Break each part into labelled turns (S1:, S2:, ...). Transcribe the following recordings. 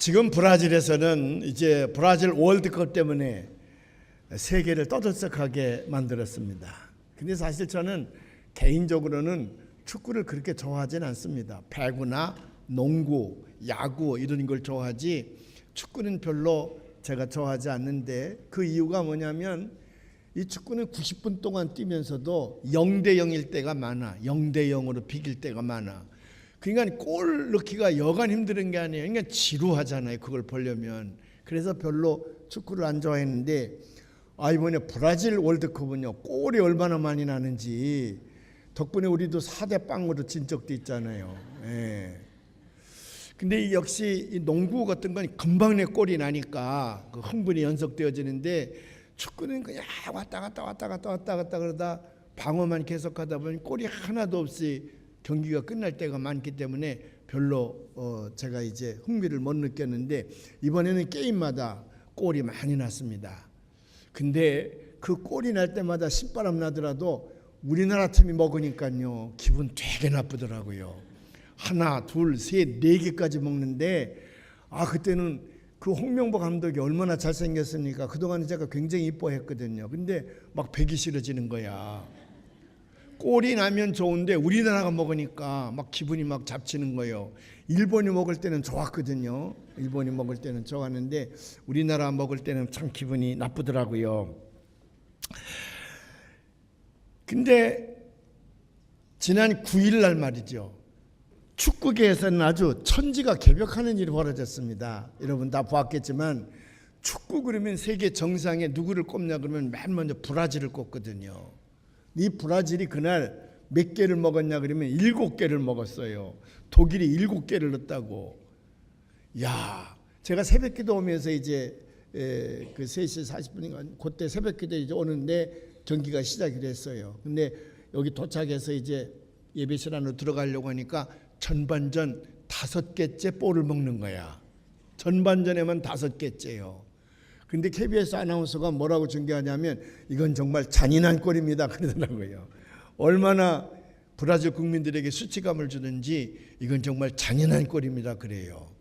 S1: 지금 브라질에서는 이제 브라질 월드컵 때문에 세계를 떠들썩하게 만들었습니다. 근데 사실 저는 개인적으로는 축구를 그렇게 좋아하진 않습니다. 배구나 농구, 야구 이런 걸 좋아하지 축구는 별로 제가 좋아하지 않는데, 그 이유가 뭐냐면 이 축구는 90분 동안 뛰면서도 0대 0일 때가 많아. 0대 0으로 비길 때가 많아. 그러니까 골 넣기가 여간 힘든 게 아니에요. 그러니까 지루하잖아요, 그걸 보려면. 그래서 별로 축구를 안 좋아했는데, 이번에 브라질 월드컵은요, 골이 얼마나 많이 나는지 덕분에 우리도 4대 0으로 진 적도 있잖아요. 예. 근데 역시 이 농구 같은 건 금방 내 골이 나니까 그 흥분이 연속되어지는데, 축구는 그냥 왔다 갔다 그러다 방어만 계속하다 보니 골이 하나도 없이 경기가 끝날 때가 많기 때문에 별로 제가 이제 흥미를 못 느꼈는데, 이번에는 게임마다 골이 많이 났습니다. 근데 그 골이 날 때마다 신바람 나더라도 우리나라 팀이 먹으니까요, 기분 되게 나쁘더라고요. 하나, 둘, 셋, 네 개까지 먹는데, 그때는 그 홍명보 감독이 얼마나 잘생겼습니까? 그동안 제가 굉장히 이뻐했거든요. 근데 막 배기 싫어지는 거야. 골이 나면 좋은데 우리나라가 먹으니까 막 기분이 막 잡치는 거예요. 일본이 먹을 때는 좋았거든요. 일본이 먹을 때는 좋았는데 우리나라 먹을 때는 참 기분이 나쁘더라고요. 근데 지난 9일 날 말이죠, 축구계에서는 아주 천지가 개벽하는 일이 벌어졌습니다. 여러분 다 보았겠지만, 축구 그러면 세계 정상에 누구를 꼽냐 그러면 맨 먼저 브라질을 꼽거든요. 이 브라질이 그날 몇 개를 먹었냐 그러면 7개를 먹었어요. 독일이 7개를 넣었다고. 야, 제가 새벽기도 오면서 이제 그 3시 40분인가 그때 새벽기도 이제 오는데 경기가 시작이 됐어요. 근데 여기 도착해서 이제 예배실 안으로 들어가려고 하니까 전반전 5개째 볼을 먹는 거야. 전반전에만 5개째요. 근데 KBS 아나운서가 뭐라고 중계하냐면, 이건 정말 잔인한 골입니다 그러더라고요. 얼마나 브라질 국민들에게 수치감을 주는지, 이건 정말 잔인한 골입니다 그래요.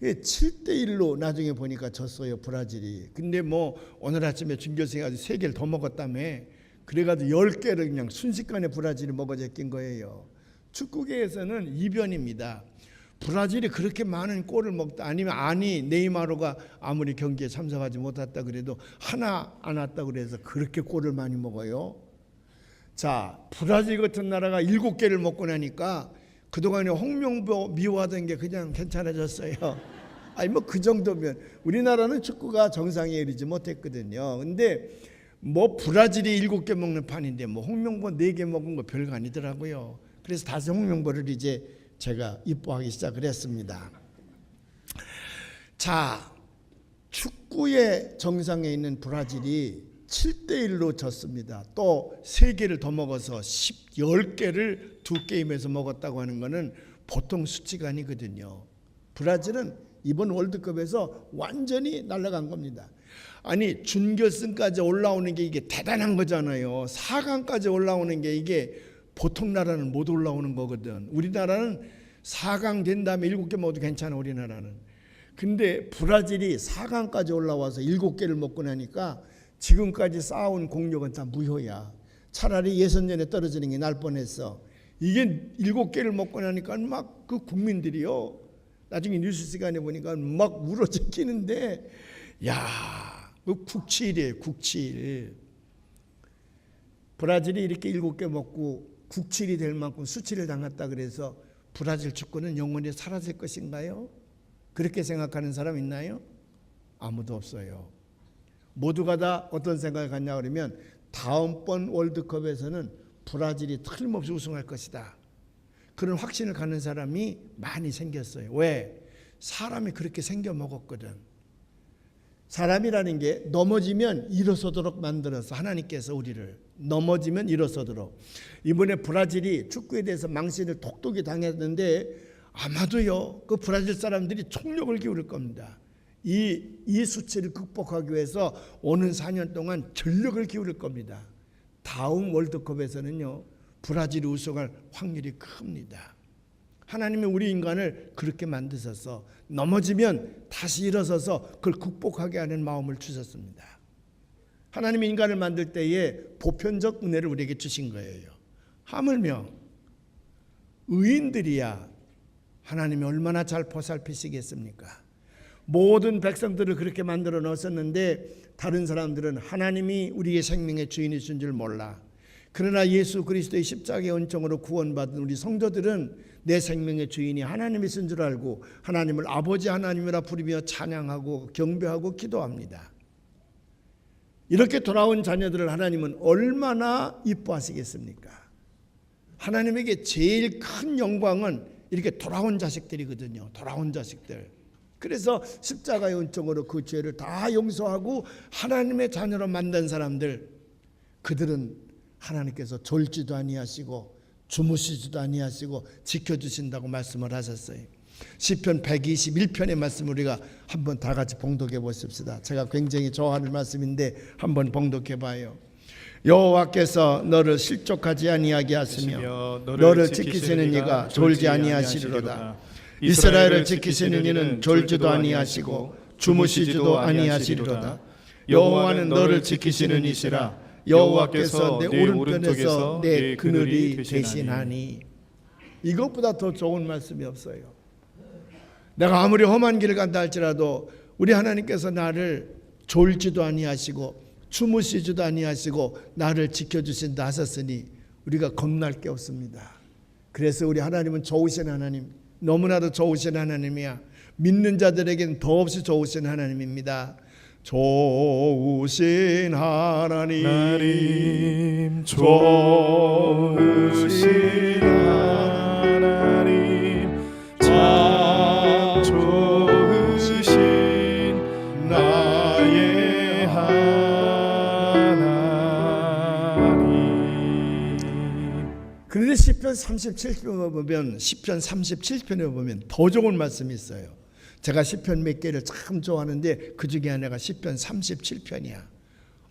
S1: 7대1로 나중에 보니까 졌어요 브라질이. 근데 뭐 오늘 아침에 준결승에 아주 3개를 더 먹었다며. 그래가지고 10개를 그냥 순식간에 브라질이 먹어 제낀 거예요. 축구계에서는 이변입니다. 브라질이 그렇게 많은 골을 먹다, 아니면 네이마르가 아무리 경기에 참석하지 못했다 그래도 하나 안 왔다 그래서 그렇게 골을 많이 먹어요. 자, 브라질 같은 나라가 7개를 먹고 나니까 그동안에 홍명보 미워하던 게 그냥 괜찮아졌어요. 뭐 그 정도면 우리나라는 축구가 정상에 이르지 못했거든요. 근데 뭐 브라질이 7개 먹는 판인데 뭐 홍명보 4개 먹은 거 별거 아니더라고요. 그래서 다시 홍명보를 이제 제가 이뻐하기 시작을 했습니다. 자, 축구의 정상에 있는 브라질이 7대1로 졌습니다. 또 3개를 더 먹어서 10개를 2게임에서 먹었다고 하는 것은 보통 수치가 아니거든요. 브라질은 이번 월드컵에서 완전히 날아간 겁니다. 아니, 준결승까지 올라오는 게 이게 대단한 거잖아요. 4강까지 올라오는 게 이게 보통 나라는 못 올라오는 거거든. 우리나라는 4강 된 다음에 7개 먹어도 괜찮아, 우리나라는. 근데 브라질이 4강까지 올라와서 7개를 먹고 나니까 지금까지 쌓아온 공력은 다 무효야. 차라리 예선전에 떨어지는 게 나을 뻔했어. 이게 7개를 먹고 나니까 막 그 국민들이요, 나중에 뉴스 시간에 보니까 막 울어 제끼는데, 야, 그 국치일이에요, 국치일. 브라질이 이렇게 7개 먹고 국치일이 될 만큼 수치를 당했다 그래서 브라질 축구는 영원히 사라질 것인가요? 그렇게 생각하는 사람 있나요? 아무도 없어요. 모두가 다 어떤 생각을 갖냐 그러면, 다음번 월드컵에서는 브라질이 틀림없이 우승할 것이다, 그런 확신을 갖는 사람이 많이 생겼어요. 왜? 사람이 그렇게 생겨 먹었거든. 사람이라는 게 넘어지면 일어서도록 만들어서 하나님께서 우리를 넘어지면 일어서도록. 이번에 브라질이 축구에 대해서 망신을 독독이 당했는데, 아마도요 그 브라질 사람들이 총력을 기울일 겁니다. 이 수치를 극복하기 위해서 오는 4년 동안 전력을 기울일 겁니다. 다음 월드컵에서는요 브라질이 우승할 확률이 큽니다. 하나님이 우리 인간을 그렇게 만드셔서 넘어지면 다시 일어서서 그걸 극복하게 하는 마음을 주셨습니다. 하나님이 인간을 만들 때에 보편적 은혜를 우리에게 주신 거예요. 하물며 의인들이야 하나님이 얼마나 잘 보살피시겠습니까? 모든 백성들을 그렇게 만들어 놓으셨는데 다른 사람들은 하나님이 우리의 생명의 주인이신 줄 몰라. 그러나 예수 그리스도의 십자가의 은총으로 구원받은 우리 성도들은 내 생명의 주인이 하나님이신 줄 알고 하나님을 아버지 하나님이라 부르며 찬양하고 경배하고 기도합니다. 이렇게 돌아온 자녀들을 하나님은 얼마나 이뻐하시겠습니까? 하나님에게 제일 큰 영광은 이렇게 돌아온 자식들이거든요. 돌아온 자식들. 그래서 십자가의 은총으로 그 죄를 다 용서하고 하나님의 자녀로 만든 사람들, 그들은 하나님께서 졸지도 아니하시고 주무시지도 아니하시고 지켜주신다고 말씀을 하셨어요. 시편 121편의 말씀 우리가 한번 다 같이 봉독해 보십시다. 제가 굉장히 좋아하는 말씀인데 한번 봉독해 봐요. 여호와께서 너를 실족하지 아니하게 하시며 너를 지키시는 이가 졸지 아니하시리로다. 이스라엘을 지키시는 이는 졸지도 아니하시고 주무시지도 아니하시리로다. 여호와는 너를 지키시는 이시라. 여호와께서 내 오른편에서 내 그늘이 되시나니. 이것보다 더 좋은 말씀이 없어요. 내가 아무리 험한 길을 간다 할지라도 우리 하나님께서 나를 졸지도 아니하시고 주무시지도 아니하시고 나를 지켜주신다 하셨으니 우리가 겁날 게 없습니다. 그래서 우리 하나님은 좋으신 하나님, 너무나도 좋으신 하나님이야. 믿는 자들에게는 더없이 좋으신 하나님입니다. 좋으신 하나님, 좋으신 하나님, 참 좋으신 나의 하나님. 그런데 시편 37편에 보면 더 좋은 말씀이 있어요. 제가 시편 몇 개를 참 좋아하는데 그 중에 하나가 시편 37편이야.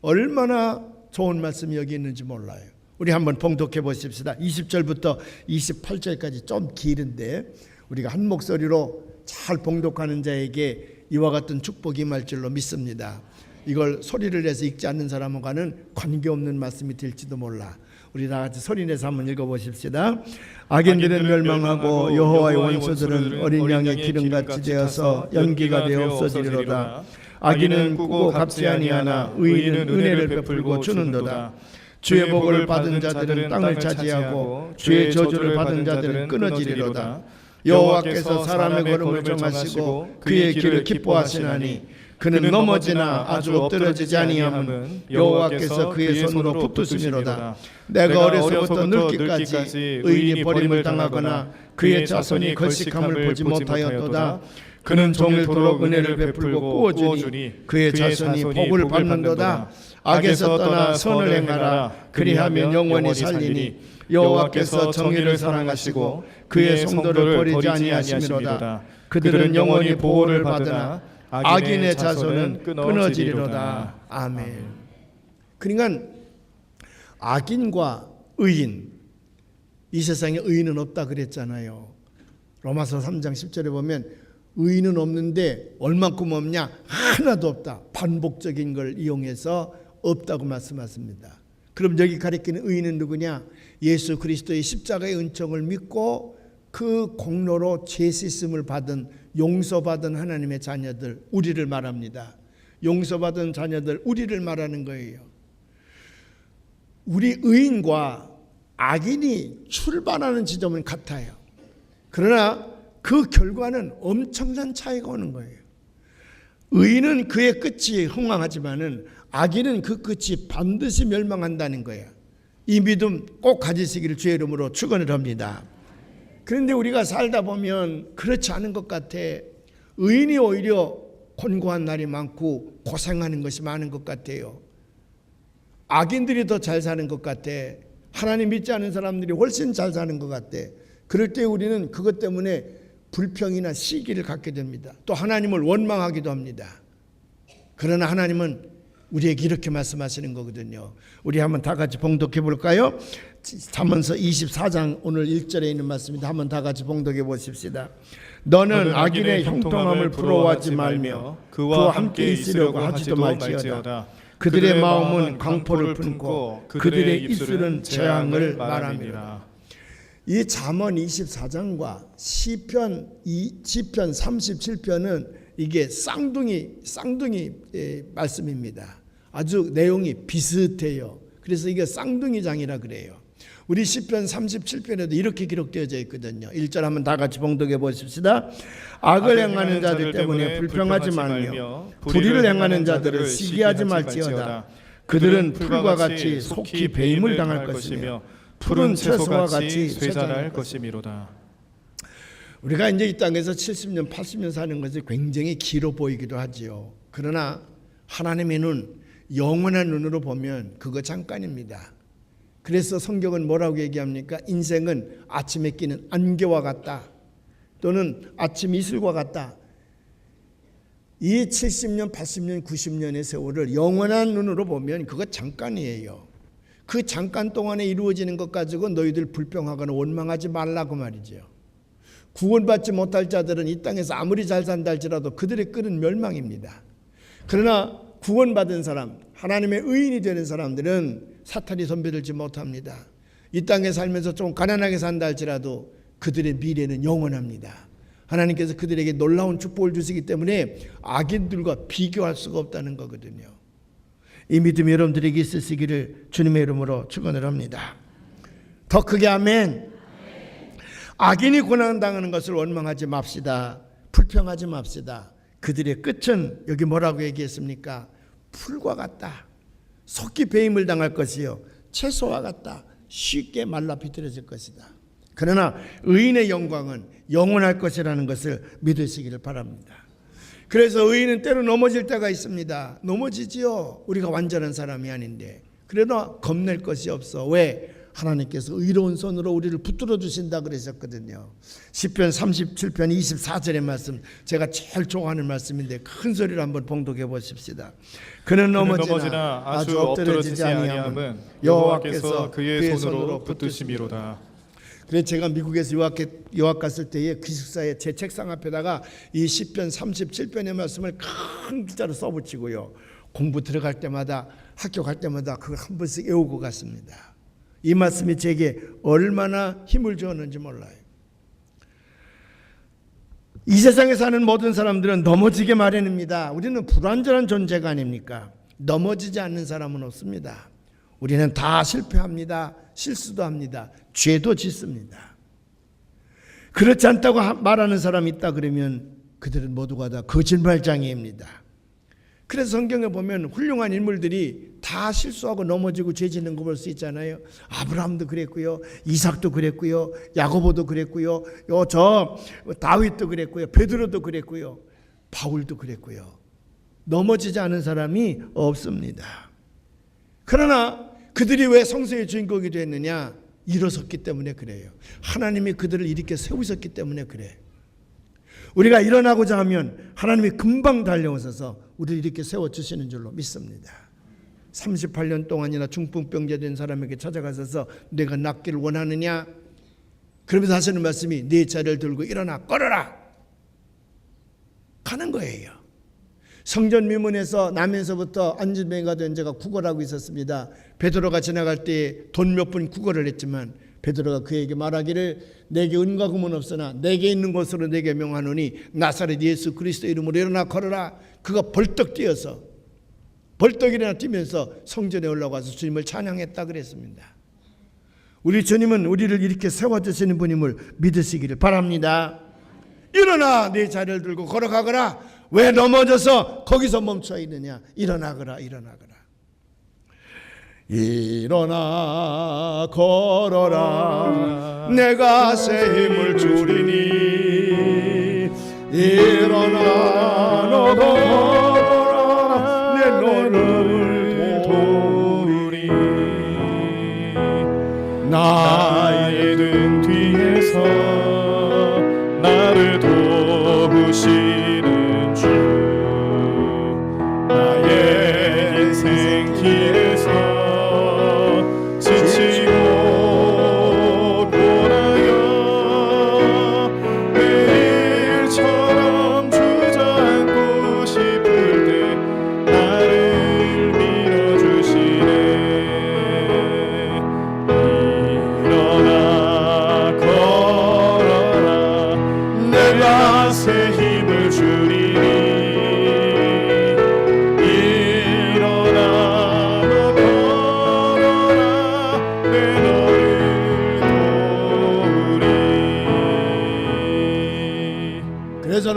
S1: 얼마나 좋은 말씀이 여기 있는지 몰라요. 우리 한번 봉독해 보십시다. 20절부터 28절까지 좀 길은데 우리가 한 목소리로 잘 봉독하는 자에게 이와 같은 축복이 임할 줄로 믿습니다. 이걸 소리를 내서 읽지 않는 사람과는 관계없는 말씀이 될지도 몰라. 우리 다 같이 소리내서 한번 읽어보십시다. 악인들은 멸망하고 여호와의 원수들은 어린 양의 기름같이 되어서 연기가 되어 없어지리로다. 악인은 꾸고 갚지 아니하나 의인은 은혜를 베풀고 주는도다. 주의 복을 받은 자들은 땅을 차지하고 주의 저주를 받은 자들은 끊어지리로다. 여호와께서 사람의 걸음을 정하시고 그의 길을 기뻐하시나니 그는 넘어지나 아주 엎드러지지 아니함은 여호와께서 그의 손으로 붙드심이로다. 내가 어려서부터 늙기까지 의인이 버림을 당하거나 그의 자손이 걸식함을 보지 못하였도다. 그는 종일토록 은혜를 베풀고 꾸어주니 그의 자손이 복을 받는도다. 악에서 떠나 선을 행하라. 그리하면 영원히 살리니 여호와께서 정의를 사랑하시고 그의 성도를 버리지 아니하시미로다. 그들은 영원히 보호를 받으나 악인의 자손은 끊어지리로다. 아멘. 그러니까 악인과 의인, 이 세상에 의인은 없다 그랬잖아요. 로마서 3장 10절에 보면 의인은 없는데 얼만큼 없냐? 하나도 없다. 반복적인 걸 이용해서 없다고 말씀하십니다. 그럼 여기 가리키는 의인은 누구냐? 예수 그리스도의 십자가의 은총을 믿고 그 공로로 죄 씻음을 받은 용서받은 하나님의 자녀들, 우리를 말합니다. 용서받은 자녀들, 우리를 말하는 거예요. 우리 의인과 악인이 출발하는 지점은 같아요. 그러나 그 결과는 엄청난 차이가 오는 거예요. 의인은 그의 끝이 흥왕하지만은 악인은 그 끝이 반드시 멸망한다는 거예요. 이 믿음 꼭 가지시기를 주의 이름으로 축원을 합니다. 그런데 우리가 살다 보면 그렇지 않은 것 같아. 의인이 오히려 곤고한 날이 많고 고생하는 것이 많은 것 같아요. 악인들이 더 잘 사는 것 같아. 하나님 믿지 않은 사람들이 훨씬 잘 사는 것 같아. 그럴 때 우리는 그것 때문에 불평이나 시기를 갖게 됩니다. 또 하나님을 원망하기도 합니다. 그러나 하나님은 우리에게 이렇게 말씀하시는 거거든요. 우리 한번 다 같이 봉독해 볼까요? 잠언서 24장 오늘 1절에 있는 말씀입니다. 한번 다 같이 봉독해 보십시다. 너는 악인의 형통함을 부러워하지 말며 그와 함께 있으려고 하지도 말지어다. 그들의 마음은 광포를 품고 그들의 입술은 재앙을 말함이라. 이 잠언 24장과 시편 37편은 이게 쌍둥이 말씀입니다. 아주 내용이 비슷해요. 그래서 이게 쌍둥이장이라 그래요. 우리 시편 37편에도 이렇게 기록되어져 있거든요. 1절 한번 다 같이 봉독해 보십시다. 악을 행하는 자들 때문에 불평하지 말며 불의를 행하는 자들을 시기하지 말지어다. 그들은 풀과 같이 속히 배임을 당할 것이며 푸른 채소와 같이 쇠잔할 것이미로다. 우리가 이제 이 땅에서 70년, 80년 사는 것이 굉장히 길어 보이기도 하지요. 그러나 하나님의 눈, 영원한 눈으로 보면 그거 잠깐입니다. 그래서 성경은 뭐라고 얘기합니까? 인생은 아침에 끼는 안개와 같다. 또는 아침 이슬과 같다. 이 70년, 80년, 90년의 세월을 영원한 눈으로 보면 그거 잠깐이에요. 그 잠깐 동안에 이루어지는 것 가지고 너희들 불평하거나 원망하지 말라고 말이죠. 구원받지 못할 자들은 이 땅에서 아무리 잘 산다 할지라도 그들의 끈은 멸망입니다. 그러나 구원받은 사람, 하나님의 의인이 되는 사람들은 사탄이 덤벼들지 못합니다. 이 땅에 살면서 좀 가난하게 산다 할지라도 그들의 미래는 영원합니다. 하나님께서 그들에게 놀라운 축복을 주시기 때문에 악인들과 비교할 수가 없다는 거거든요. 이 믿음이 여러분들에게 있으시기를 주님의 이름으로 축원을 합니다. 더 크게 아멘. 악인이 고난당하는 것을 원망하지 맙시다. 불평하지 맙시다. 그들의 끝은 여기 뭐라고 얘기했습니까? 풀과 같다. 속히 배임을 당할 것이요 채소와 같다. 쉽게 말라 비틀어질 것이다. 그러나 의인의 영광은 영원할 것이라는 것을 믿으시기를 바랍니다. 그래서 의인은 때로 넘어질 때가 있습니다. 넘어지지요. 우리가 완전한 사람이 아닌데. 그러나 겁낼 것이 없어. 왜? 하나님께서 의로운 손으로 우리를 붙들어 주신다 그러셨거든요. 시편 37편 24절의 말씀, 제가 제일 좋아하는 말씀인데 큰 소리로 한번 봉독해 보십시다. 그는 넘어지나 아주 엎드러지지 아니함은 여호와께서 그의 손으로 붙드심이로다. 그래서 제가 미국에서 유학 갔을 때에 기숙사에 제 책상 앞에다가 이 시편 37편의 말씀을 큰 글자로 써붙이고요. 공부 들어갈 때마다 학교 갈 때마다 그걸 한 번씩 외우고 갔습니다. 이 말씀이 제게 얼마나 힘을 주었는지 몰라요. 이 세상에 사는 모든 사람들은 넘어지게 마련입니다. 우리는 불완전한 존재가 아닙니까? 넘어지지 않는 사람은 없습니다. 우리는 다 실패합니다. 실수도 합니다. 죄도 짓습니다. 그렇지 않다고 말하는 사람이 있다 그러면 그들은 모두가 다 거짓말장애입니다. 그래서 성경에 보면 훌륭한 인물들이 다 실수하고 넘어지고 죄 짓는 거 볼 수 있잖아요. 아브라함도 그랬고요. 이삭도 그랬고요. 야고보도 그랬고요. 다윗도 그랬고요. 베드로도 그랬고요. 바울도 그랬고요. 넘어지지 않은 사람이 없습니다. 그러나 그들이 왜 성서의 주인공이 됐느냐? 일어섰기 때문에 그래요. 하나님이 그들을 일으켜 세우셨기 때문에 그래. 우리가 일어나고자 하면 하나님이 금방 달려오셔서 우리를 이렇게 세워주시는 줄로 믿습니다. 38년 동안이나 중풍병자 된 사람에게 찾아가셔서 내가 낫기를 원하느냐? 그러면서 하시는 말씀이 네 자리를 들고 일어나 걸어라 가는 거예요. 성전 미문에서 나면서부터 안진뱅이가 된 자가 구걸하고 있었습니다. 베드로가 지나갈 때 돈 몇 푼 구걸을 했지만 베드로가 그에게 말하기를 내게 은과 금은 없으나 내게 있는 것으로 내게 명하노니 나사렛 예수 그리스도 이름으로 일어나 걸어라. 그가 벌떡 뛰어서 벌떡 일어나 뛰면서 성전에 올라가서 주님을 찬양했다 그랬습니다. 우리 주님은 우리를 이렇게 세워주시는 분임을 믿으시기를 바랍니다. 일어나 내 자리를 들고 걸어가거라. 왜 넘어져서 거기서 멈춰 있느냐? 일어나거라. 일어나 걸어라. 내가 새 힘을 주리니 일어나 너도 걸어라. 내 너를 도우리. 나의 등 뒤에서 나를 도우시는 주 나의 인생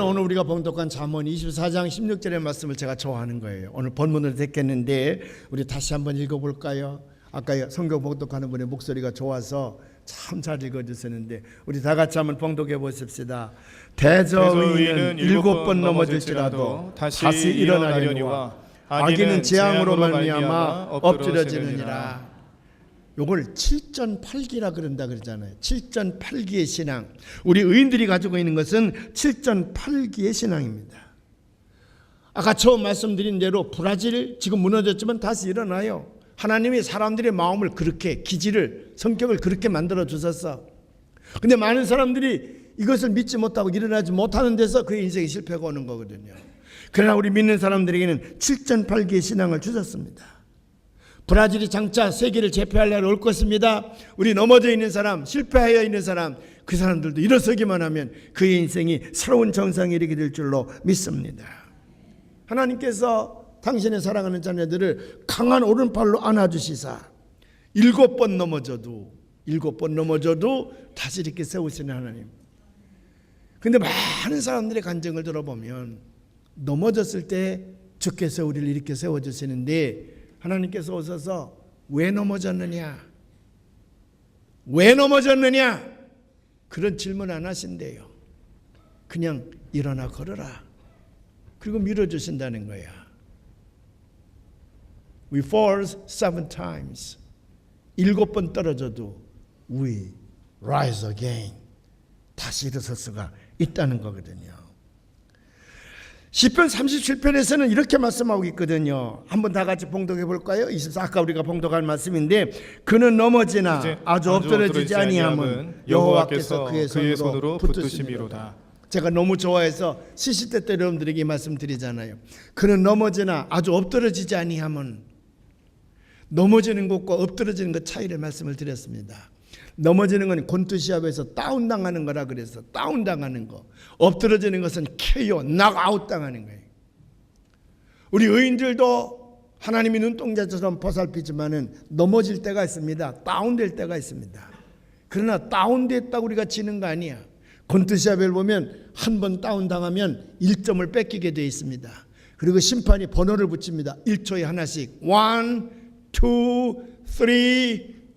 S1: 오늘 우리가 봉독한 잠언 24장 16절의 말씀을 제가 좋아하는 거예요. 오늘 본문으로 택했는데 우리 다시 한번 읽어볼까요? 아까 성경 봉독하는 분의 목소리가 좋아서 참 잘 읽어주시는데 우리 다 같이 한번 봉독해 보십시다. 대저의인은 7번 넘어질지라도 다시 일어나려니와 악인은 재앙으로 말미암아 엎드러지느니라. 요걸 7전팔기라 그런다 그러잖아요. 7전팔기의 신앙. 우리 의인들이 가지고 있는 것은 7전팔기의 신앙입니다. 아까 처음 말씀드린 대로 브라질 지금 무너졌지만 다시 일어나요. 하나님이 사람들의 마음을 그렇게, 기질을, 성격을 그렇게 만들어 주셨어. 근데 많은 사람들이 이것을 믿지 못하고 일어나지 못하는 데서 그의 인생이 실패가 오는 거거든요. 그러나 우리 믿는 사람들에게는 7전팔기의 신앙을 주셨습니다. 브라질이 장차 세계를 제패할 날 올 것입니다. 우리 넘어져 있는 사람, 실패하여 있는 사람, 그 사람들도 일어서기만 하면 그의 인생이 새로운 정상에 이르게 될 줄로 믿습니다. 하나님께서 당신의 사랑하는 자녀들을 강한 오른팔로 안아주시사 7번 넘어져도 다시 이렇게 세우시는 하나님. 근데 많은 사람들의 간증을 들어보면 넘어졌을 때 주께서 우리를 이렇게 세워주시는데 하나님께서 오셔서 왜 넘어졌느냐? 그런 질문 안 하신대요. 그냥 일어나 걸어라. 그리고 밀어주신다는 거야. We fall 7 times. 7번 떨어져도 we rise again. 다시 일어설 수가 있다는 거거든요. 시편 37편에서는 이렇게 말씀하고 있거든요. 한번 다 같이 봉독해 볼까요? 24 아까 우리가 봉독한 말씀인데 그는 넘어지나 아주 엎드러지지 아니함은 여호와께서 그의 손으로 붙드심이로다. 제가 너무 좋아해서 시시때때 여러분들에게 이 말씀 드리잖아요. 그는 넘어지나 아주 엎드러지지 아니함은, 넘어지는 것과 엎드러지는 것 차이를 말씀을 드렸습니다. 넘어지는 건 곤투시합에서 다운당하는 거라 그래서 다운당하는 거, 엎드러지는 것은 KO, 낙아웃 당하는 거예요. 우리 의인들도 하나님이 눈동자처럼 보살피지만은 넘어질 때가 있습니다. 다운될 때가 있습니다. 그러나 다운됐다고 우리가 지는 거 아니야. 곤투시합을 보면 한 번 다운당하면 1점을 뺏기게 되어 있습니다. 그리고 심판이 번호를 붙입니다. 1초에 하나씩 1, 2, 3,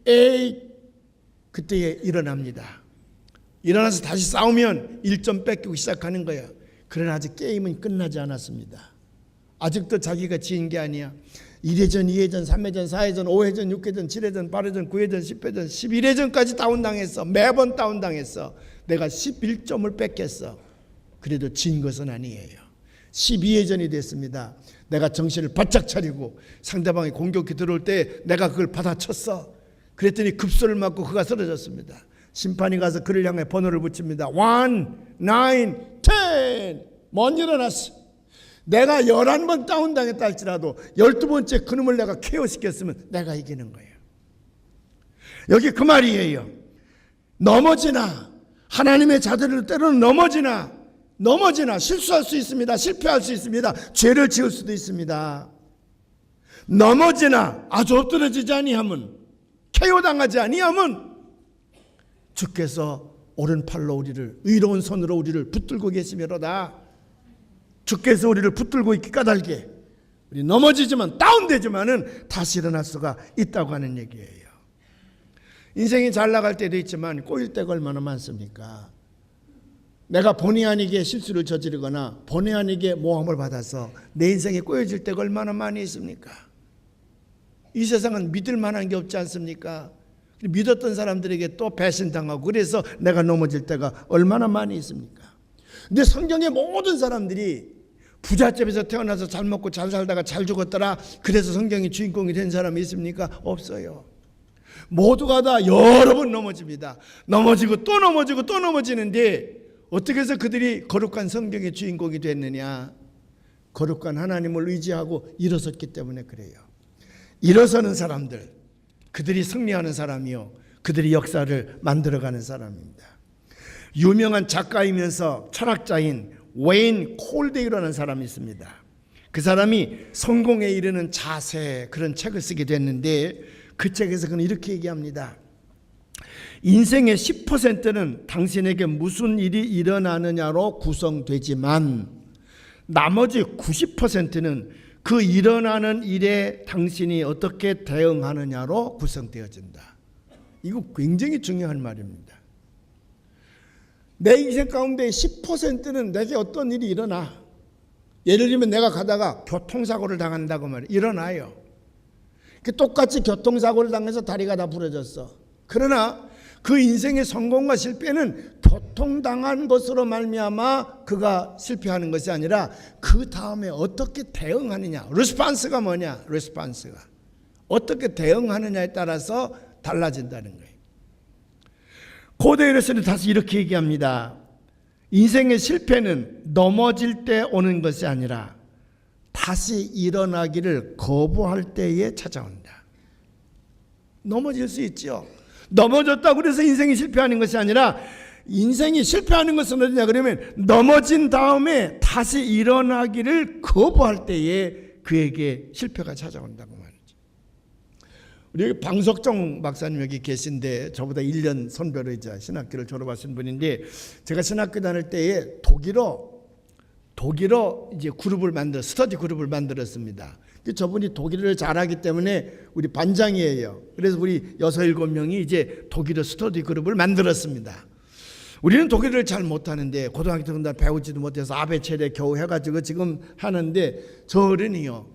S1: 8 그때에 일어납니다. 일어나서 다시 싸우면 1점 뺏기고 시작하는 거야. 그러나 아직 게임은 끝나지 않았습니다. 아직도 자기가 지은 게 아니야. 1회전, 2회전, 3회전, 4회전, 5회전, 6회전, 7회전, 8회전, 9회전, 10회전, 11회전까지 다운당했어. 매번 다운당했어. 내가 11점을 뺏겼어. 그래도 진 것은 아니에요. 12회전이 됐습니다. 내가 정신을 바짝 차리고 상대방이 공격이 들어올 때 내가 그걸 받아쳤어. 그랬더니 급소를 맞고 그가 쓰러졌습니다. 심판이 가서 그를 향해 번호를 붙입니다. 1, 9, 10. 못 일어났어. 내가 11번 다운당했다 할지라도 12번째 그놈을 내가 KO시켰으면 내가 이기는 거예요. 여기 그 말이에요. 넘어지나, 하나님의 자들을 때로는 넘어지나 실수할 수 있습니다. 실패할 수 있습니다. 죄를 지을 수도 있습니다. 넘어지나 아주 엎드러지지 아니하면, KO 당하지 아니하면 주께서 오른팔로 우리를, 의로운 손으로 우리를 붙들고 계시미로다. 주께서 우리를 붙들고 있기 까닭에 우리 넘어지지만, 다운되지만은 다시 일어날 수가 있다고 하는 얘기예요. 인생이 잘 나갈 때도 있지만 꼬일 때가 얼마나 많습니까? 내가 본의 아니게 실수를 저지르거나 본의 아니게 모함을 받아서 내 인생에 꼬여질 때가 얼마나 많이 있습니까? 이 세상은 믿을 만한 게 없지 않습니까? 믿었던 사람들에게 또 배신당하고 그래서 내가 넘어질 때가 얼마나 많이 있습니까? 근데 성경의 모든 사람들이 부잣집에서 태어나서 잘 먹고 잘 살다가 잘 죽었더라, 그래서 성경의 주인공이 된 사람이 있습니까? 없어요. 모두가 다 여러 번 넘어집니다. 넘어지고 또 넘어지고 또 넘어지는데 어떻게 해서 그들이 거룩한 성경의 주인공이 됐느냐? 거룩한 하나님을 의지하고 일어섰기 때문에 그래요. 일어서는 사람들, 그들이 승리하는 사람이요, 그들이 역사를 만들어가는 사람입니다. 유명한 작가이면서 철학자인 웨인 콜데이라는 사람이 있습니다. 그 사람이 성공에 이르는 자세, 그런 책을 쓰게 됐는데 그 책에서 그는 이렇게 얘기합니다. 인생의 10%는 당신에게 무슨 일이 일어나느냐로 구성되지만 나머지 90%는 그 일어나는 일에 당신이 어떻게 대응하느냐로 구성되어진다. 이거 굉장히 중요한 말입니다. 내 인생 가운데 10%는 내게 어떤 일이 일어나. 예를 들면 내가 가다가 교통사고를 당한다고 말이에요. 일어나요. 똑같이 교통사고를 당해서 다리가 다 부러졌어. 그러나 그 인생의 성공과 실패는 교통당한 것으로 말미암아 그가 실패하는 것이 아니라 그 다음에 어떻게 대응하느냐. 리스폰스가 뭐냐. 리스폰스가 어떻게 대응하느냐에 따라서 달라진다는 거예요. 고대에서는 다시 이렇게 얘기합니다. 인생의 실패는 넘어질 때 오는 것이 아니라 다시 일어나기를 거부할 때에 찾아온다. 넘어질 수 있죠. 넘어졌다고 해서 인생이 실패하는 것이 아니라 인생이 실패하는 것은 어디냐 그러면 넘어진 다음에 다시 일어나기를 거부할 때에 그에게 실패가 찾아온다고 말이죠. 우리 방석정 박사님 여기 계신데 저보다 1년 선배로이자 신학교를 졸업하신 분인데 제가 신학교 다닐 때에 독일어 이제 그룹을 스터디 그룹을 만들었습니다. 저분이 독일어를 잘하기 때문에 우리 반장이에요. 그래서 우리 6, 7명이 이제 독일어 스터디 그룹을 만들었습니다. 우리는 독일어를 잘 못하는데 고등학교 때는 배우지도 못해서 아베체레 겨우 해가지고 지금 하는데 저 어른이요.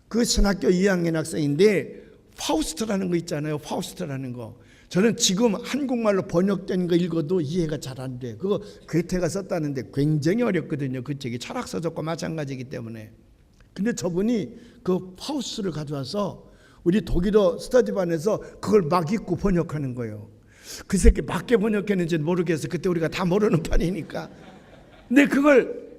S1: 그 신학교 2학년 학생인데 파우스트라는 거 있잖아요. 파우스트라는 거. 저는 지금 한국말로 번역된 거 읽어도 이해가 잘 안 돼. 그거 괴테가 썼다는데 굉장히 어렵거든요. 그 책이 철학서적과 마찬가지이기 때문에. 근데 저분이 그 파우스트를 가져와서 우리 독일어 스터디반에서 그걸 막 읽고 번역하는 거예요. 그 새끼 맞게 번역했는지는 모르겠어. 그때 우리가 다 모르는 판이니까. 근데 그걸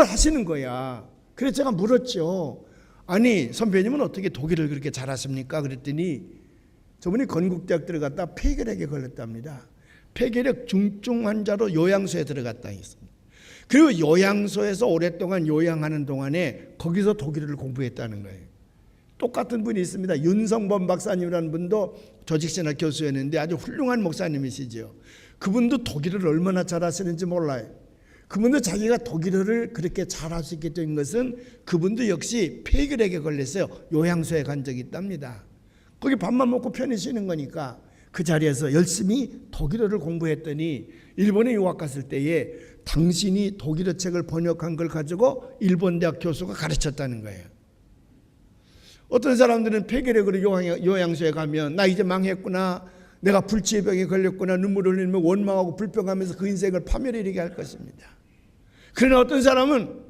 S1: 하시는 거야. 그래서 제가 물었죠. 아니 선배님은 어떻게 독일을 그렇게 잘하십니까? 그랬더니 저분이 건국대학 들어갔다 폐결핵에 걸렸답니다. 폐결핵 중증 환자로 요양소에 들어갔다 했습니다. 그리고 요양소에서 오랫동안 요양하는 동안에 거기서 독일어를 공부했다는 거예요. 똑같은 분이 있습니다. 윤성범 박사님이라는 분도 조직신학 교수였는데 아주 훌륭한 목사님이시죠. 그분도 독일어를 얼마나 잘하시는지 몰라요. 그분도 자기가 독일어를 그렇게 잘할 수 있게 된 것은 그분도 역시 폐결핵에 걸렸어요. 요양소에 간 적이 있답니다. 거기 밥만 먹고 편히 쉬는 거니까 그 자리에서 열심히 독일어를 공부했더니 일본에 유학 갔을 때에 당신이 독일어 책을 번역한 걸 가지고 일본 대학 교수가 가르쳤다는 거예요. 어떤 사람들은 폐결핵으로 요양소에 가면 나 이제 망했구나, 내가 불치병에 걸렸구나, 눈물을 흘리며 원망하고 불평하면서 그 인생을 파멸해리게 할 것입니다. 그러나 어떤 사람은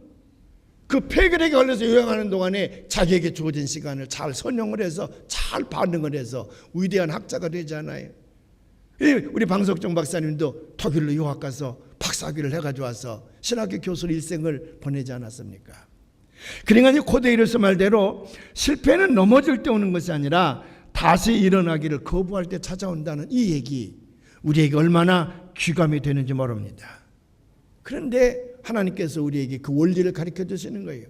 S1: 그 폐결핵에 걸려서 요양하는 동안에 자기에게 주어진 시간을 잘 선용을 해서 잘 반응을 해서 위대한 학자가 되잖아요. 우리 방석정 박사님도 독일로 유학 가서 박사학위를 해가지고 와서 신학교 교수로 일생을 보내지 않았습니까? 그러니까 코데이르스 말대로 실패는 넘어질 때 오는 것이 아니라 다시 일어나기를 거부할 때 찾아온다는 이 얘기, 우리에게 얼마나 귀감이 되는지 모릅니다. 그런데 하나님께서 우리에게 그 원리를 가르쳐 주시는 거예요.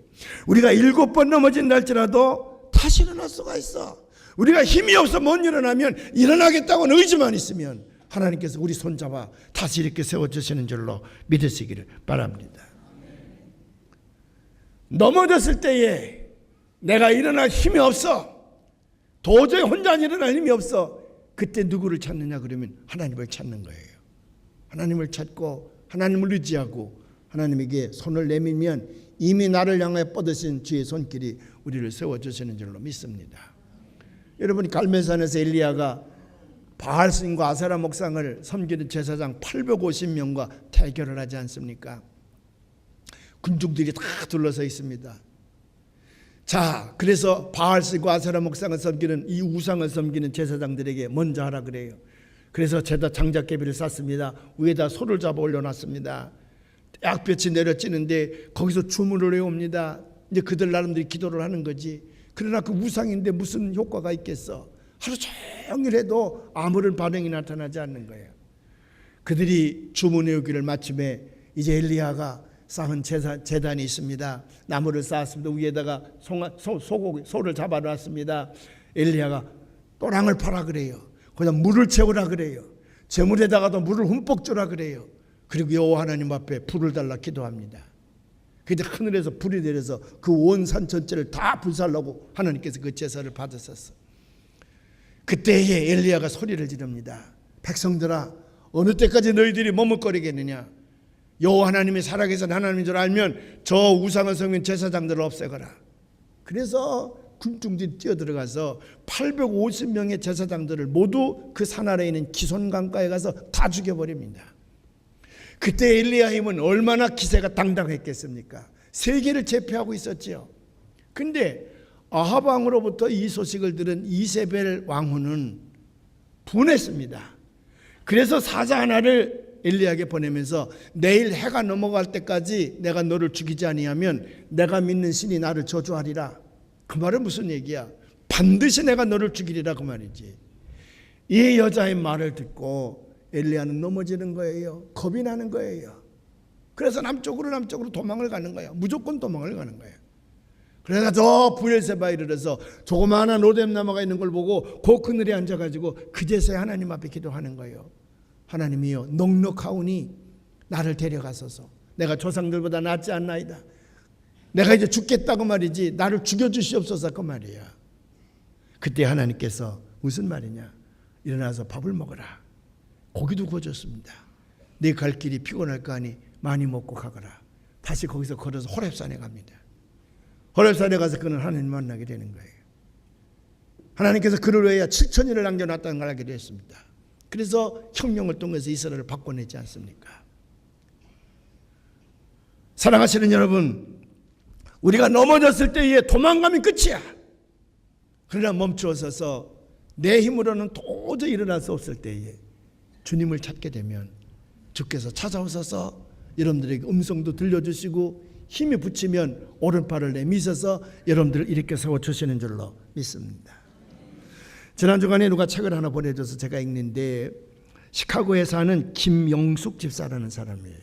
S1: 우리가 7번 넘어진다 할지라도 다시 일어날 수가 있어. 우리가 힘이 없어 못 일어나면 일어나겠다고는 의지만 있으면 하나님께서 우리 손잡아 다시 이렇게 세워주시는 줄로 믿으시기를 바랍니다. 넘어졌을 때에 내가 일어날 힘이 없어, 도저히 혼자 일어날 힘이 없어, 그때 누구를 찾느냐 그러면 하나님을 찾는 거예요. 하나님을 찾고 하나님을 의지하고 하나님에게 손을 내밀면 이미 나를 향해 뻗으신 주의 손길이 우리를 세워주시는 줄로 믿습니다. 여러분이 갈멜산에서 엘리야가 바알스인과 아세라 목상을 섬기는 제사장 850명과 대결을 하지 않습니까? 군중들이 다 둘러서 있습니다. 자, 그래서 바알스과 아세라 목상을 섬기는 이 우상을 섬기는 제사장들에게 먼저 하라 그래요. 그래서 제사 장작개비를 쌌습니다. 위에다 소를 잡아 올려놨습니다. 약볕이 내려지는데 거기서 주문을 해옵니다. 이제 그들 나름대로 기도를 하는 거지. 그러나 그 우상인데 무슨 효과가 있겠어? 하루 종일 해도 아무런 반응이 나타나지 않는 거예요. 그들이 주문해 오기를 마침에 이제 엘리야가 쌓은 제단이 있습니다. 나무를 쌓았습니다. 위에다가 소를 잡아놨습니다. 엘리야가 또랑을 파라 그래요. 그냥 물을 채우라 그래요. 재물에다가도 물을 흠뻑 주라 그래요. 그리고 여호와 하나님 앞에 불을 달라 기도합니다. 그때 하늘에서 불이 내려서 그 온 산 전체를 다 불살라고 하나님께서 그 제사를 받으셨어. 그때에 엘리야가 소리를 지릅니다. 백성들아, 어느 때까지 너희들이 머뭇거리겠느냐? 여호와 하나님이 살아계신 하나님인 줄 알면 저 우상을 섬긴 제사장들을 없애거라. 그래서 군중들이 뛰어들어가서 850명의 제사장들을 모두 그 산 아래에 있는 기손 강가에 가서 다 죽여버립니다. 그때 엘리야 힘은 얼마나 기세가 당당했겠습니까? 세계를 제패하고 있었지요. 근데 아합 왕으로부터 이 소식을 들은 이세벨 왕후는 분했습니다. 그래서 사자 하나를 엘리야에게 보내면서 내일 해가 넘어갈 때까지 내가 너를 죽이지 아니하면 내가 믿는 신이 나를 저주하리라. 그 말은 무슨 얘기야? 반드시 내가 너를 죽이리라 그 말이지. 이 여자의 말을 듣고 엘리야는 넘어지는 거예요. 겁이 나는 거예요. 그래서 남쪽으로 도망을 가는 거예요. 무조건 도망을 가는 거예요. 그래서 저 브엘세바에 이르러서 조그마한 로뎀나무가 있는 걸 보고 그 그늘에 앉아가지고 그제서야 하나님 앞에 기도하는 거예요. 하나님이여, 넉넉하오니 나를 데려가소서. 내가 조상들보다 낫지 않나이다. 내가 이제 죽겠다고 말이지 나를 죽여주시옵소서 그 말이야. 그때 하나님께서 무슨 말이냐? 일어나서 밥을 먹어라. 고기도 구워줬습니다. 네 갈 길이 피곤할 거 아니 많이 먹고 가거라. 다시 거기서 걸어서 호렙산에 갑니다. 호렙산에 가서 그는 하나님 만나게 되는 거예요. 하나님께서 그를 위하여 7,000일을 남겨놨다는 걸 알게 됐습니다. 그래서 혁명을 통해서 이스라엘을 바꿔내지 않습니까? 사랑하시는 여러분, 우리가 넘어졌을 때에 도망가면 끝이야. 그러나 멈추어서서 내 힘으로는 도저히 일어날 수 없을 때에 주님을 찾게 되면 주께서 찾아오셔서 여러분들에게 음성도 들려주시고 힘이 붙이면 오른팔을 내미셔서 여러분들을 일으켜 세워주시는 줄로 믿습니다. 지난 주간에 누가 책을 하나 보내줘서 제가 읽는데 시카고에 사는 김영숙 집사라는 사람이에요.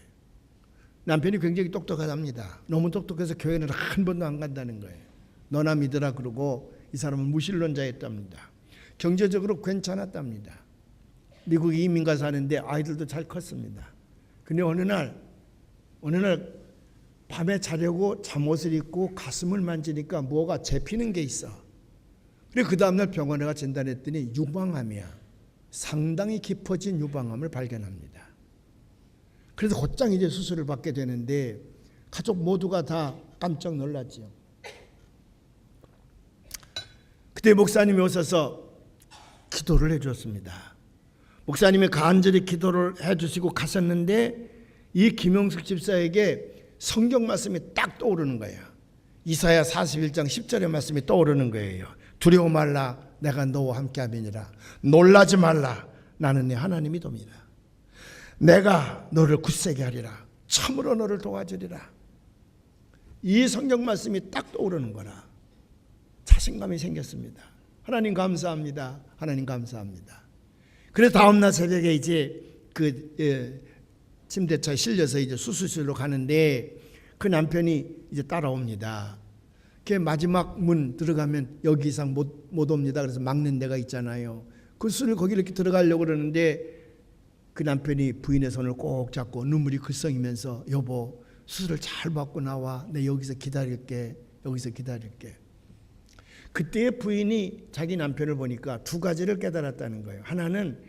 S1: 남편이 굉장히 똑똑하답니다. 너무 똑똑해서 교회는 한 번도 안 간다는 거예요. 너나 믿으라 그러고 이 사람은 무신론자였답니다. 경제적으로 괜찮았답니다. 미국에 이민 가서 사는데 아이들도 잘 컸습니다. 근데 어느 날 밤에 자려고 잠옷을 입고 가슴을 만지니까 뭐가 재피는 게 있어. 그리고 그 다음날 병원에 가 진단했더니 유방암이야. 상당히 깊어진 유방암을 발견합니다. 그래서 곧장 이제 수술을 받게 되는데 가족 모두가 다 깜짝 놀랐죠. 그때 목사님이 오셔서 기도를 해주었습니다. 목사님이 간절히 기도를 해주시고 가셨는데 이 김영숙 집사에게 성경 말씀이 딱 떠오르는 거예요. 이사야 41장 10절의 말씀이 떠오르는 거예요. 두려워 말라, 내가 너와 함께 함이니라. 놀라지 말라, 나는 네 하나님이 됨이라. 내가 너를 굳세게 하리라. 참으로 너를 도와주리라. 이 성경 말씀이 딱 떠오르는 거라 자신감이 생겼습니다. 하나님 감사합니다. 하나님 감사합니다. 그래서 다음날 새벽에 이제 침대차에 실려서 이제 수술실로 가는데 그 남편이 이제 따라옵니다. 그 마지막 문 들어가면 여기 이상 못 옵니다. 그래서 막는 데가 있잖아요. 그 수술 거기 이렇게 들어가려고 그러는데 그 남편이 부인의 손을 꼭 잡고 눈물이 글썽이면서 여보 수술을 잘 받고 나와. 내 여기서 기다릴게. 여기서 기다릴게. 그때 부인이 자기 남편을 보니까 두 가지를 깨달았다는 거예요. 하나는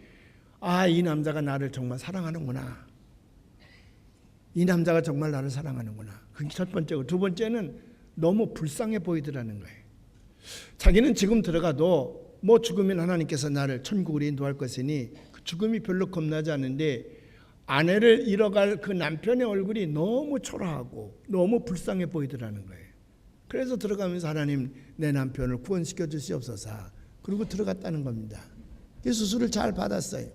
S1: 이 남자가 나를 정말 사랑하는구나. 이 남자가 정말 나를 사랑하는구나. 그게 첫 번째고, 두 번째는 너무 불쌍해 보이더라는 거예요. 자기는 지금 들어가도 뭐 죽으면 하나님께서 나를 천국으로 인도할 것이니 그 죽음이 별로 겁나지 않은데 아내를 잃어갈 그 남편의 얼굴이 너무 초라하고 너무 불쌍해 보이더라는 거예요. 그래서 들어가면서 하나님 내 남편을 구원시켜 주시옵소서. 그리고 들어갔다는 겁니다. 그 수술을 잘 받았어요.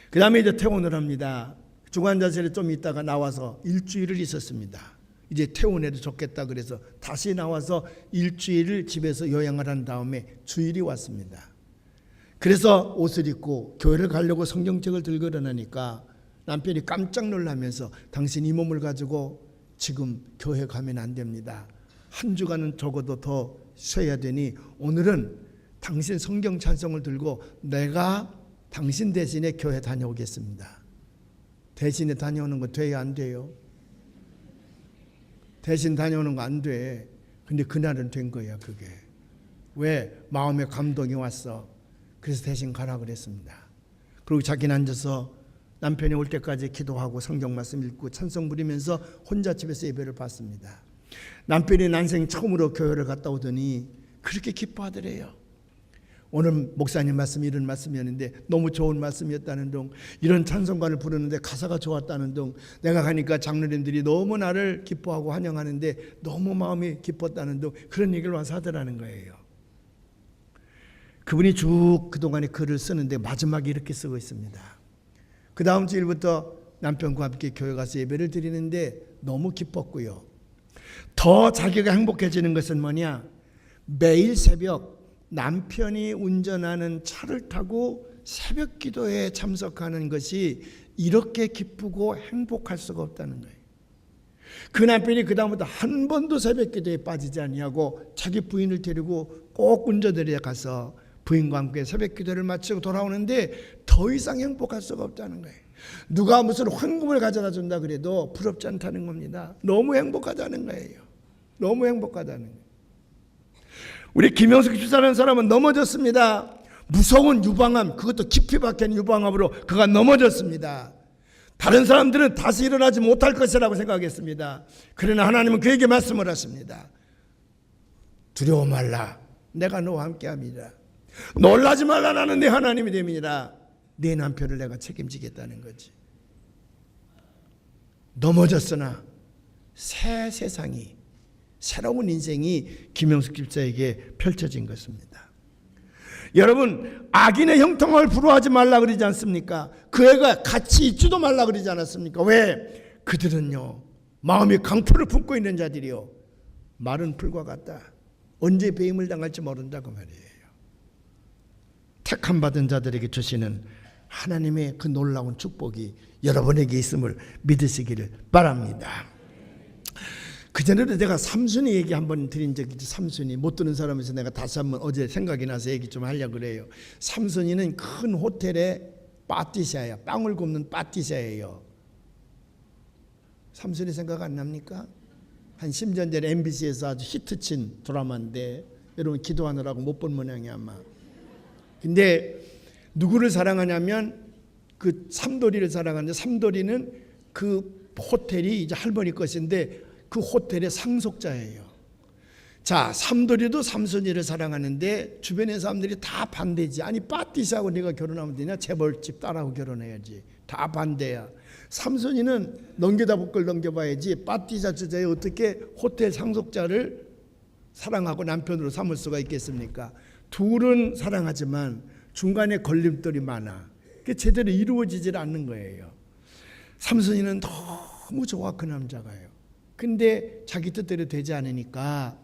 S1: 그 다음에 이제 퇴원을 합니다. 중환자실에 좀 있다가 나와서 일주일을 있었습니다. 이제 퇴원해도 좋겠다 그래서 다시 나와서 일주일을 집에서 요양을 한 다음에 주일이 왔습니다. 그래서 옷을 입고 교회를 가려고 성경책을 들고 일어나니까 남편이 깜짝 놀라면서 당신 이 몸을 가지고 지금 교회 가면 안 됩니다. 한 주간은 적어도 더 쉬어야 되니 오늘은 당신 성경 찬송을 들고 내가 당신 대신에 교회 다녀오겠습니다. 대신에 다녀오는 거 돼요, 안 돼요? 대신 다녀오는 거 안 돼. 근데 그날은 된 거야, 그게. 왜? 마음에 감동이 왔어. 그래서 대신 가라 그랬습니다. 그리고 자기는 앉아서 남편이 올 때까지 기도하고 성경 말씀 읽고 찬송 부리면서 혼자 집에서 예배를 받습니다. 남편이 난생 처음으로 교회를 갔다 오더니 그렇게 기뻐하더래요. 오늘 목사님 말씀이 이런 말씀이었는데 너무 좋은 말씀이었다는 둥, 이런 찬송가를 부르는데 가사가 좋았다는 둥, 내가 가니까 장로님들이 너무 나를 기뻐하고 환영하는데 너무 마음이 기뻤다는 둥, 그런 얘기를 와서 하더라는 거예요. 그분이 쭉 그동안에 글을 쓰는데 마지막에 이렇게 쓰고 있습니다. 그 다음 주일부터 남편과 함께 교회 가서 예배를 드리는데 너무 기뻤고요. 더 자기가 행복해지는 것은 뭐냐? 매일 새벽 남편이 운전하는 차를 타고 새벽 기도에 참석하는 것이 이렇게 기쁘고 행복할 수가 없다는 거예요. 그 남편이 그 다음부터 한 번도 새벽 기도에 빠지지 아니하고 자기 부인을 데리고 꼭 운전대에 가서 부인과 함께 새벽 기도를 마치고 돌아오는데 더 이상 행복할 수가 없다는 거예요. 누가 무슨 황금을 가져다 준다 그래도 부럽지 않다는 겁니다. 너무 행복하다는 거예요. 너무 행복하다는 거예요. 우리 김영숙 집사라는 사람은 넘어졌습니다. 무서운 유방암, 그것도 깊이 박힌 유방암으로 그가 넘어졌습니다. 다른 사람들은 다시 일어나지 못할 것이라고 생각했습니다. 그러나 하나님은 그에게 말씀을 하십니다. 두려워 말라, 내가 너와 함께합니다. 놀라지 말라, 나는 네 하나님이 됩니다. 네 남편을 내가 책임지겠다는 거지. 넘어졌으나 새 세상이, 새로운 인생이 김영숙 집사에게 펼쳐진 것입니다. 여러분, 악인의 형통을 부러워하지 말라 그러지 않습니까? 그 애가 같이 있지도 말라 그러지 않았습니까? 왜? 그들은요, 마음이 강포를 품고 있는 자들이요, 마른 풀과 같다. 언제 배임을 당할지 모른다고 말이에요. 택함 받은 자들에게 주시는 하나님의 그 놀라운 축복이 여러분에게 있음을 믿으시기를 바랍니다. 그전에도 내가 삼순이 얘기 한번 드린 적이 있죠. 삼순이 못 듣는 사람에서 내가 다시 한번 어제 생각이 나서 얘기 좀 하려고 그래요. 삼순이는 큰 호텔의 파티샤예요. 빵을 굽는 파티샤예요. 삼순이 생각 안 납니까? 한 10년 전에 MBC에서 아주 히트친 드라마인데 여러분 기도하느라고 못 본 모양이야 아마. 근데 누구를 사랑하냐면 그 삼돌이를 사랑하는데, 삼돌이는 그 호텔이 이제 할머니 것인데 그 호텔의 상속자예요. 자, 삼돌이도 삼순이를 사랑하는데 주변의 사람들이 다 반대지. 아니 파티샤하고 네가 결혼하면 되냐? 재벌집 딸하고 결혼해야지. 다 반대야. 삼순이는 넘겨다 볼 걸 넘겨봐야지. 파티샤 주제에 어떻게 호텔 상속자를 사랑하고 남편으로 삼을 수가 있겠습니까? 둘은 사랑하지만 중간에 걸림돌이 많아. 그게 제대로 이루어지질 않는 거예요. 삼순이는 너무 좋아, 그 남자가요. 근데 자기 뜻대로 되지 않으니까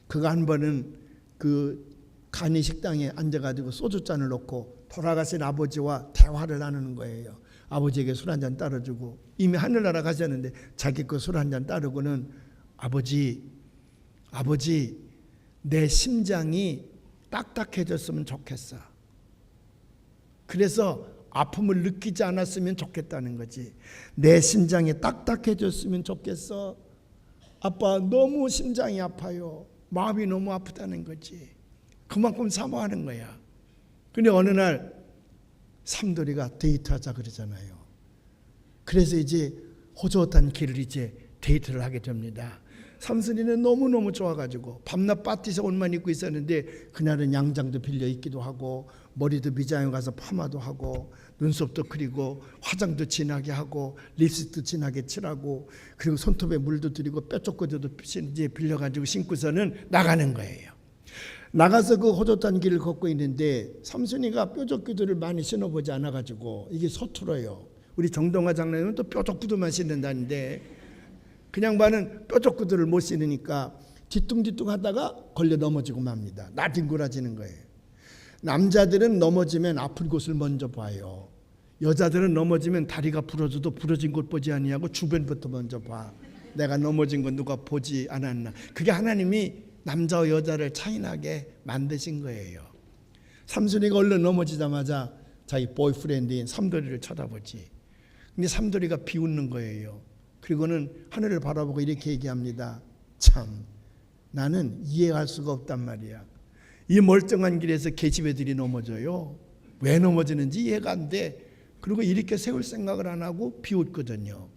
S1: 그가 한 번은 그 간이 식당에 앉아가지고 소주잔을 놓고 돌아가신 아버지와 대화를 나누는 거예요. 아버지에게 술 한잔 따라주고, 이미 하늘나라 가셨는데 자기 그 술 한잔 따르고는 아버지 내 심장이 딱딱해졌으면 좋겠어. 그래서 아픔을 느끼지 않았으면 좋겠다는 거지. 내 심장이 딱딱해졌으면 좋겠어. 아빠 너무 심장이 아파요. 마음이 너무 아프다는 거지. 그만큼 사모하는 거야. 근데 어느 날 삼돌이가 데이트하자 그러잖아요. 그래서 이제 호젓한 길을 이제 데이트를 하게 됩니다. 삼순이는 너무너무 좋아가지고 밤낮 파티에서 옷만 입고 있었는데 그날은 양장도 빌려 입기도 하고 머리도 미장에 가서 파마도 하고 눈썹도 그리고 화장도 진하게 하고 립스틱도 진하게 칠하고 그리고 손톱에 물도 들이고 뾰족구두도 이제 빌려가지고 신고서는 나가는 거예요. 나가서 그 호젓한 길을 걷고 있는데 삼순이가 뾰족구두를 많이 신어보지 않아가지고 이게 서툴어요. 우리 정동아 장로님은 또 뾰족구두만 신는다는데 그냥 봐는 뾰족구두를 못 신으니까 뒤뚱뒤뚱 하다가 걸려 넘어지고 맙니다. 나뒹굴어지는 거예요. 남자들은 넘어지면 아픈 곳을 먼저 봐요. 여자들은 넘어지면 다리가 부러져도 부러진 곳 보지 아니하고 주변부터 먼저 봐. 내가 넘어진 건 누가 보지 않았나. 그게 하나님이 남자와 여자를 차이나게 만드신 거예요. 삼순이가 얼른 넘어지자마자 자기 보이프렌드인 삼돌이를 쳐다보지. 근데 삼돌이가 비웃는 거예요. 그리고는 하늘을 바라보고 이렇게 얘기합니다. 참, 나는 이해할 수가 없단 말이야. 이 멀쩡한 길에서 계집애들이 넘어져요. 왜 넘어지는지 이해가 안 돼. 그리고 이렇게 세울 생각을 안 하고 비웃거든요.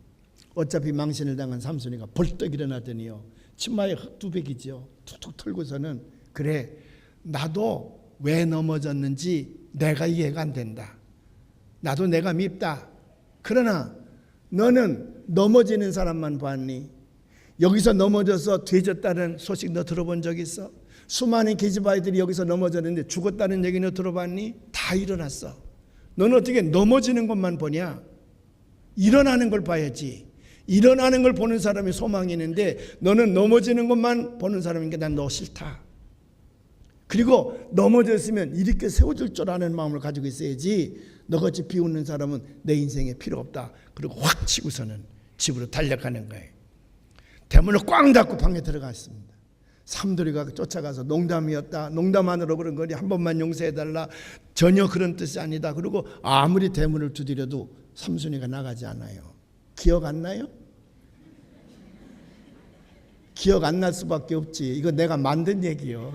S1: 어차피 망신을 당한 삼손이가 벌떡 일어나더니요, 치마에 흑두백이죠. 툭툭 털고서는, 그래, 나도 왜 넘어졌는지 내가 이해가 안 된다. 나도 내가 밉다. 그러나 너는 넘어지는 사람만 봤니? 여기서 넘어져서 되졌다는 소식 너 들어본 적 있어? 수많은 계집아이들이 여기서 넘어졌는데 죽었다는 얘기 너 들어봤니? 다 일어났어. 너는 어떻게 넘어지는 것만 보냐? 일어나는 걸 봐야지. 일어나는 걸 보는 사람이 소망이 있는데 너는 넘어지는 것만 보는 사람인 게 난 너 싫다. 그리고 넘어졌으면 이렇게 세워줄 줄 아는 마음을 가지고 있어야지. 너같이 비웃는 사람은 내 인생에 필요 없다. 그리고 확 치고서는 집으로 달려가는 거예요. 대문을 꽝 닫고 방에 들어갔습니다. 삼돌이가 쫓아가서 농담이었다. 농담만으로 그런 거니 한 번만 용서해달라. 전혀 그런 뜻이 아니다. 그리고 아무리 대문을 두드려도 삼손이가 나가지 않아요. 기억 안 나요? 기억 안 날 수밖에 없지. 이거 내가 만든 얘기요.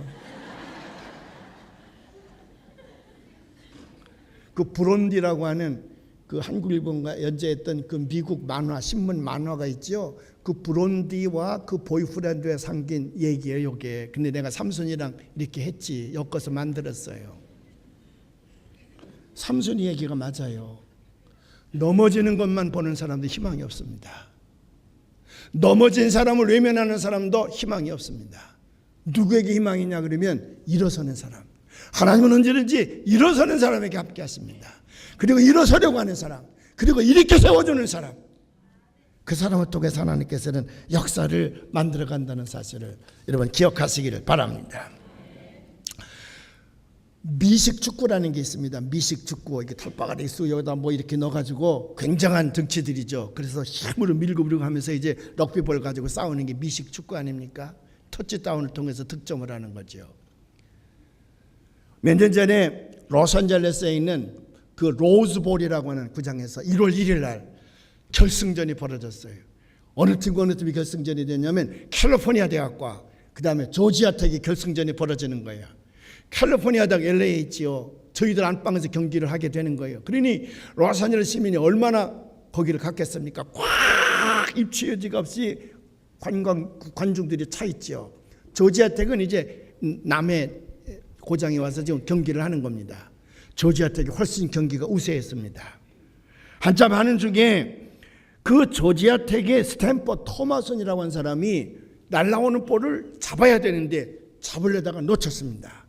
S1: 그 브론디라고 하는 그 한국일보가 연재했던 그 미국 만화, 신문 만화가 있죠. 그 브론디와 그 보이프렌드에 담긴 얘기예요, 이게. 근데 내가 삼손이랑 이렇게 했지. 엮어서 만들었어요. 삼손이 얘기가 맞아요. 넘어지는 것만 보는 사람도 희망이 없습니다. 넘어진 사람을 외면하는 사람도 희망이 없습니다. 누구에게 희망이냐 그러면 일어서는 사람. 하나님은 언제든지 일어서는 사람에게 함께 하십니다. 그리고 일어서려고 하는 사람, 그리고 이렇게 세워주는 사람, 그 사람을 통해서 하나님께서는 역사를 만들어 간다는 사실을 여러분 기억하시기를 바랍니다. 미식축구라는 게 있습니다. 미식축구, 이게 털바가지 쑥 여기다 뭐 이렇게 넣어가지고 굉장한 덩치들이죠. 그래서 힘으로 밀고 하면서 이제 럭비볼 가지고 싸우는 게 미식축구 아닙니까? 터치다운을 통해서 득점을 하는 거죠. 몇 년 전에 로스앤젤레스에 있는 그 로즈볼이라고 하는 구장에서 1월 1일 날 결승전이 벌어졌어요. 어느 팀이 결승전이 됐냐면 캘리포니아 대학과 그 다음에 조지아 텍이 결승전이 벌어지는 거예요. 캘리포니아 대학 LA에 있지요. 저희들 안방에서 경기를 하게 되는 거예요. 그러니 로스앤젤레스 시민이 얼마나 거기를 갔겠습니까? 꽉 입추 여지가 없이 관중들이 차 있지요. 조지아 텍은 이제 남해 고장에 와서 지금 경기를 하는 겁니다. 조지아 텍이 훨씬 경기가 우세했습니다. 한참 하는 중에 그 조지아 텍의 스탠퍼드 토마슨이라고 하는 사람이 날아오는 볼을 잡아야 되는데 잡으려다가 놓쳤습니다.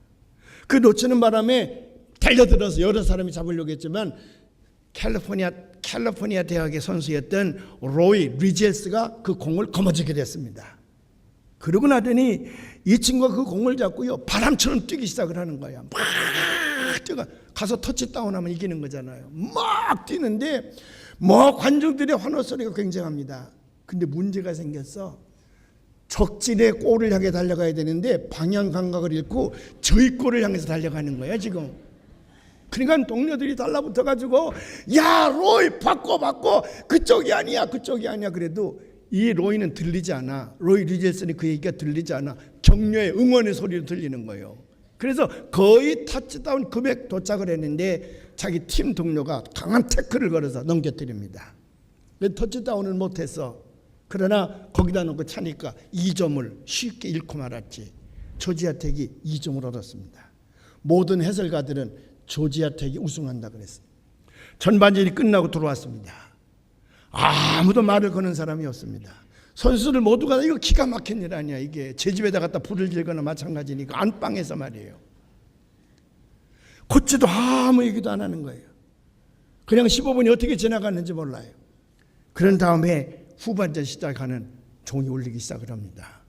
S1: 그 놓치는 바람에 달려들어서 여러 사람이 잡으려고 했지만 캘리포니아 대학의 선수였던 로이 리젤스가 그 공을 거머쥐게 됐습니다. 그러고 나더니 이 친구가 그 공을 잡고요, 바람처럼 뛰기 시작을 하는 거야. 막 뛰어 가서 터치다운하면 이기는 거잖아요. 막 뛰는데 뭐 관중들의 환호 소리가 굉장합니다. 근데 문제가 생겼어. 적진의 골을 향해 달려가야 되는데 방향 감각을 잃고 저희 골을 향해서 달려가는 거야 지금. 그러니까 동료들이 달라붙어가지고 야 로이 바꿔 그쪽이 아니야 그래도 이 로이는 들리지 않아. 로이 리젤슨이 그 얘기가 들리지 않아. 격려의 응원의 소리로 들리는 거예요. 그래서 거의 터치다운 금액 도착을 했는데 자기 팀 동료가 강한 태클을 걸어서 넘겨뜨립니다. 터치다운을 못했어. 그러나 거기다 놓고 차니까 2점을 쉽게 잃고 말았지. 조지아 텍이 2점을 얻었습니다. 모든 해설가들은 조지아 텍이 우승한다 그랬어요. 전반전이 끝나고 들어왔습니다. 아무도 말을 거는 사람이 없습니다. 선수들 모두가 이거 기가 막힌 일 아니야. 이게 제 집에다 갖다 불을 질거나 마찬가지니까 안방에서 말이에요. 코치도 아무 얘기도 안 하는 거예요. 그냥 15분이 어떻게 지나갔는지 몰라요. 그런 다음에 후반전 시작하는 종이 울리기 시작을 합니다.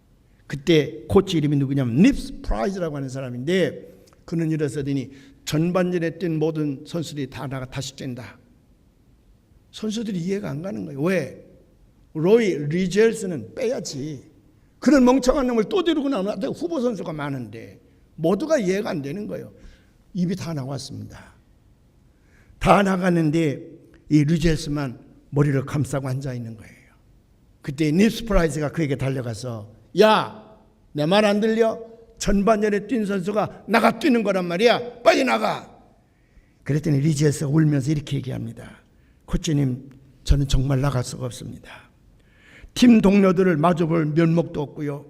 S1: 그때 코치 이름이 누구냐면 닙스 프라이즈라고 하는 사람인데 그는 일어서더니 전반전에 뛴 모든 선수들이 다 나가 다시 뛴다. 선수들이 이해가 안 가는 거예요. 왜? 로이 리젤스는 빼야지. 그런 멍청한 놈을 또 데리고 나오는데 후보 선수가 많은데 모두가 이해가 안 되는 거예요. 입이 다 나왔습니다. 다 나갔는데 이 리젤스만 머리를 감싸고 앉아 있는 거예요. 그때 닙스 프라이스가 그에게 달려가서 야, 내 말 안 들려? 전반전에 뛴 선수가 나가 뛰는 거란 말이야. 빨리 나가. 그랬더니 리젤스가 울면서 이렇게 얘기합니다. 코치님, 저는 정말 나갈 수가 없습니다. 팀 동료들을 마주볼 면목도 없고요.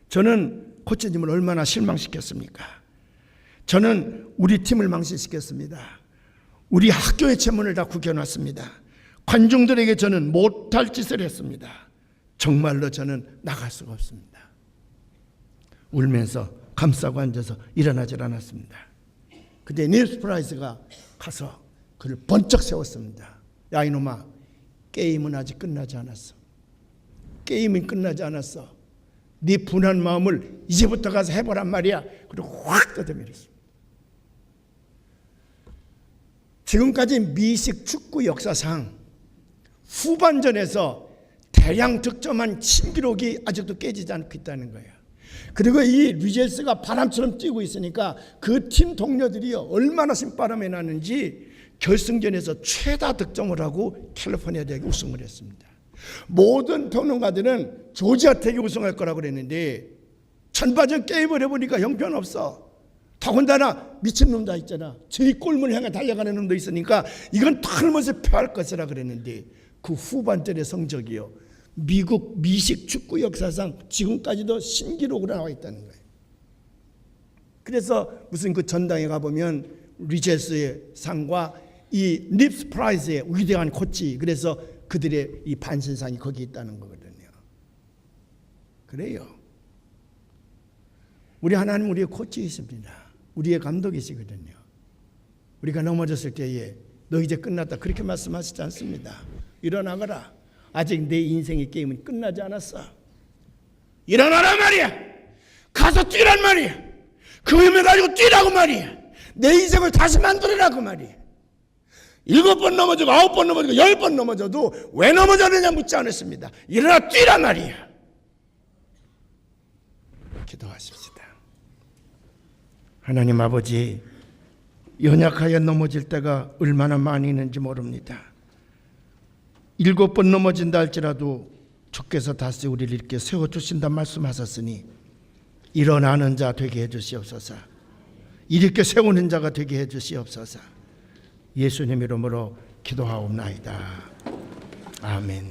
S1: 저는 코치님을 얼마나 실망시켰습니까? 저는 우리 팀을 망신시켰습니다. 우리 학교의 체문을 다 구겨놨습니다. 관중들에게 저는 못할 짓을 했습니다. 정말로 저는 나갈 수가 없습니다. 울면서 감싸고 앉아서 일어나질 않았습니다. 그때 닙스 프라이스가 가서 그를 번쩍 세웠습니다. 야, 이놈아, 게임은 아직 끝나지 않았어. 게임은 끝나지 않았어. 네 분한 마음을 이제부터 가서 해보란 말이야. 그리고 확 뜯어밀었어. 지금까지 미식 축구 역사상 후반전에서 대량 득점한 신기록이 아직도 깨지지 않고 있다는 거예요. 그리고 이 리젤스가 바람처럼 뛰고 있으니까 그 팀 동료들이 얼마나 신바람이 나는지 결승전에서 최다 득점을 하고 캘리포니아 대학이 우승을 했습니다. 모든 평론가들은 조지아 텍이 우승할 거라고 그랬는데 전반전 게임을 해보니까 형편없어. 더군다나 미친놈 다 있잖아. 저희 골문을 향해 달려가는 놈도 있으니까 이건 털면서 패할 것이라 그랬는데 그 후반전의 성적이요, 미국 미식 축구 역사상 지금까지도 신기록으로 나와 있다는 거예요. 그래서 무슨 그 전당에 가보면 리젤스의 상과 이 닙스 프라이스의 위대한 코치, 그래서 그들의 이 반신상이 거기 있다는 거거든요. 그래요. 우리 하나님 우리의 코치이십니다. 우리의 감독이시거든요. 우리가 넘어졌을 때에 너 이제 끝났다 그렇게 말씀하시지 않습니다. 일어나거라. 아직 내 인생의 게임은 끝나지 않았어. 일어나란 말이야. 가서 뛰란 말이야. 그 힘을 가지고 뛰라고 말이야. 내 인생을 다시 만들으라고 말이야. 7번 넘어지고 9번 넘어지고 10번 넘어져도 왜 넘어졌느냐 묻지 않았습니다. 일어나 뛰란 말이야. 기도하십시다. 하나님 아버지, 연약하여 넘어질 때가 얼마나 많이 있는지 모릅니다. 7번 넘어진다 할지라도 주께서 다시 우리를 이렇게 세워주신다 말씀하셨으니 일어나는 자 되게 해주시옵소서. 이렇게 세우는 자가 되게 해주시옵소서. 예수님 이름으로 기도하옵나이다. 아멘.